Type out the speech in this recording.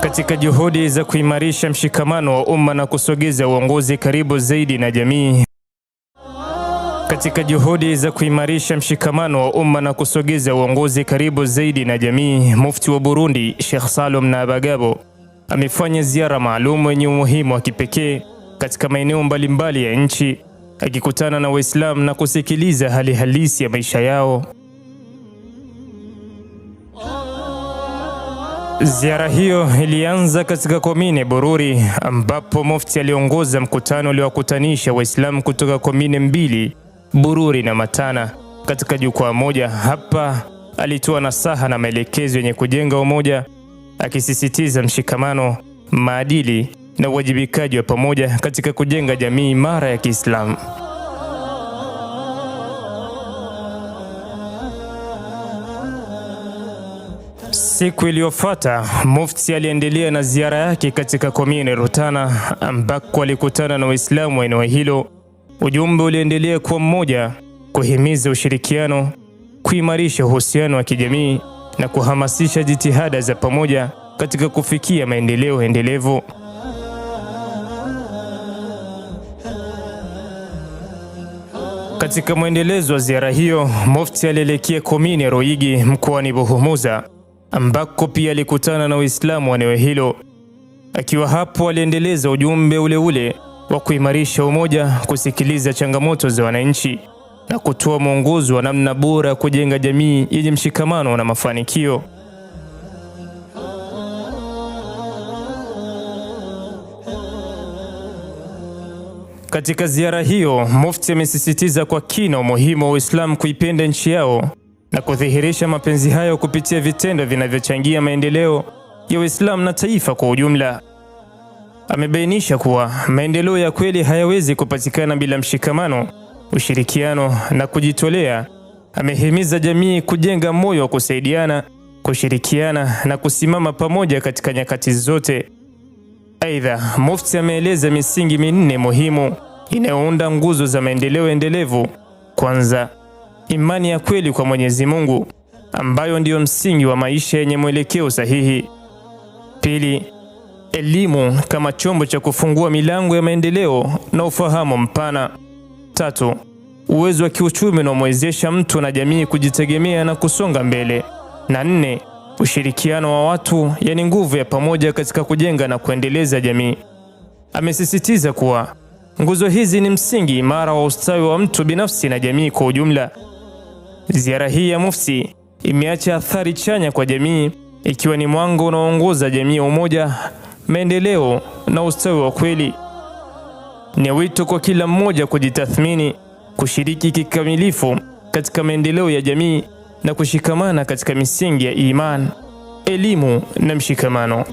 Katika juhudi za kuimarisha mshikamano wa umma na kusogeza uongozi karibu zaidi na jamii. Katika juhudi za kuimarisha mshikamano wa umma na kusogeza uongozi karibu zaidi na jamii, Mufti wa Burundi Sheikh Salum Nabagabo amefanya ziara maalum yenye umuhimu wa kipekee katika maeneo mbalimbali ya nchi, akikutana na Waislamu na kusikiliza hali halisi ya maisha yao. Ziara hiyo ilianza katika komine Bururi, ambapo Mufti aliongoza mkutano uliowakutanisha Waislamu kutoka komine mbili, Bururi na Matana, katika jukwaa moja. Hapa alitoa nasaha na maelekezo yenye kujenga umoja, akisisitiza mshikamano, maadili na uwajibikaji wa pamoja katika kujenga jamii imara ya Kiislamu. Siku iliyofuata, Mufti aliendelea na ziara yake katika komine Rutana, ambako alikutana na Waislamu wa eneo hilo. Ujumbe uliendelea kuwa mmoja: kuhimiza ushirikiano, kuimarisha uhusiano wa kijamii na kuhamasisha jitihada za pamoja katika kufikia maendeleo endelevu. Katika mwendelezo wa ziara hiyo, Mufti alielekea komine Roigi mkoani Buhumuza, ambako pia alikutana na Waislamu wa eneo hilo. Akiwa hapo, aliendeleza ujumbe ule ule wa kuimarisha umoja, kusikiliza changamoto za wananchi na kutoa mwongozo wa namna bora kujenga jamii yenye mshikamano na mafanikio. Katika ziara hiyo, Mufti amesisitiza kwa kina umuhimu wa Uislamu kuipenda nchi yao na kudhihirisha mapenzi hayo kupitia vitendo vinavyochangia maendeleo ya Uislamu na taifa kwa ujumla. Amebainisha kuwa maendeleo ya kweli hayawezi kupatikana bila mshikamano, ushirikiano na kujitolea. Amehimiza jamii kujenga moyo wa kusaidiana, kushirikiana na kusimama pamoja katika nyakati zote. Aidha, Mufti ameeleza misingi minne muhimu inayounda nguzo za maendeleo endelevu. Kwanza, imani ya kweli kwa Mwenyezi Mungu, ambayo ndiyo msingi wa maisha yenye mwelekeo sahihi. Pili, elimu kama chombo cha kufungua milango ya maendeleo na ufahamu mpana. Tatu, uwezo wa kiuchumi unaomwezesha mtu na jamii kujitegemea na kusonga mbele. Na nne, ushirikiano wa watu, yani nguvu ya pamoja katika kujenga na kuendeleza jamii. Amesisitiza kuwa nguzo hizi ni msingi imara wa ustawi wa mtu binafsi na jamii kwa ujumla. Ziara hii ya Mufti imeacha athari chanya kwa jamii, ikiwa ni mwanga unaoongoza jamii ya umoja, maendeleo na ustawi wa kweli. Ni wito kwa kila mmoja kujitathmini, kushiriki kikamilifu katika maendeleo ya jamii na kushikamana katika misingi ya imani, elimu na mshikamano.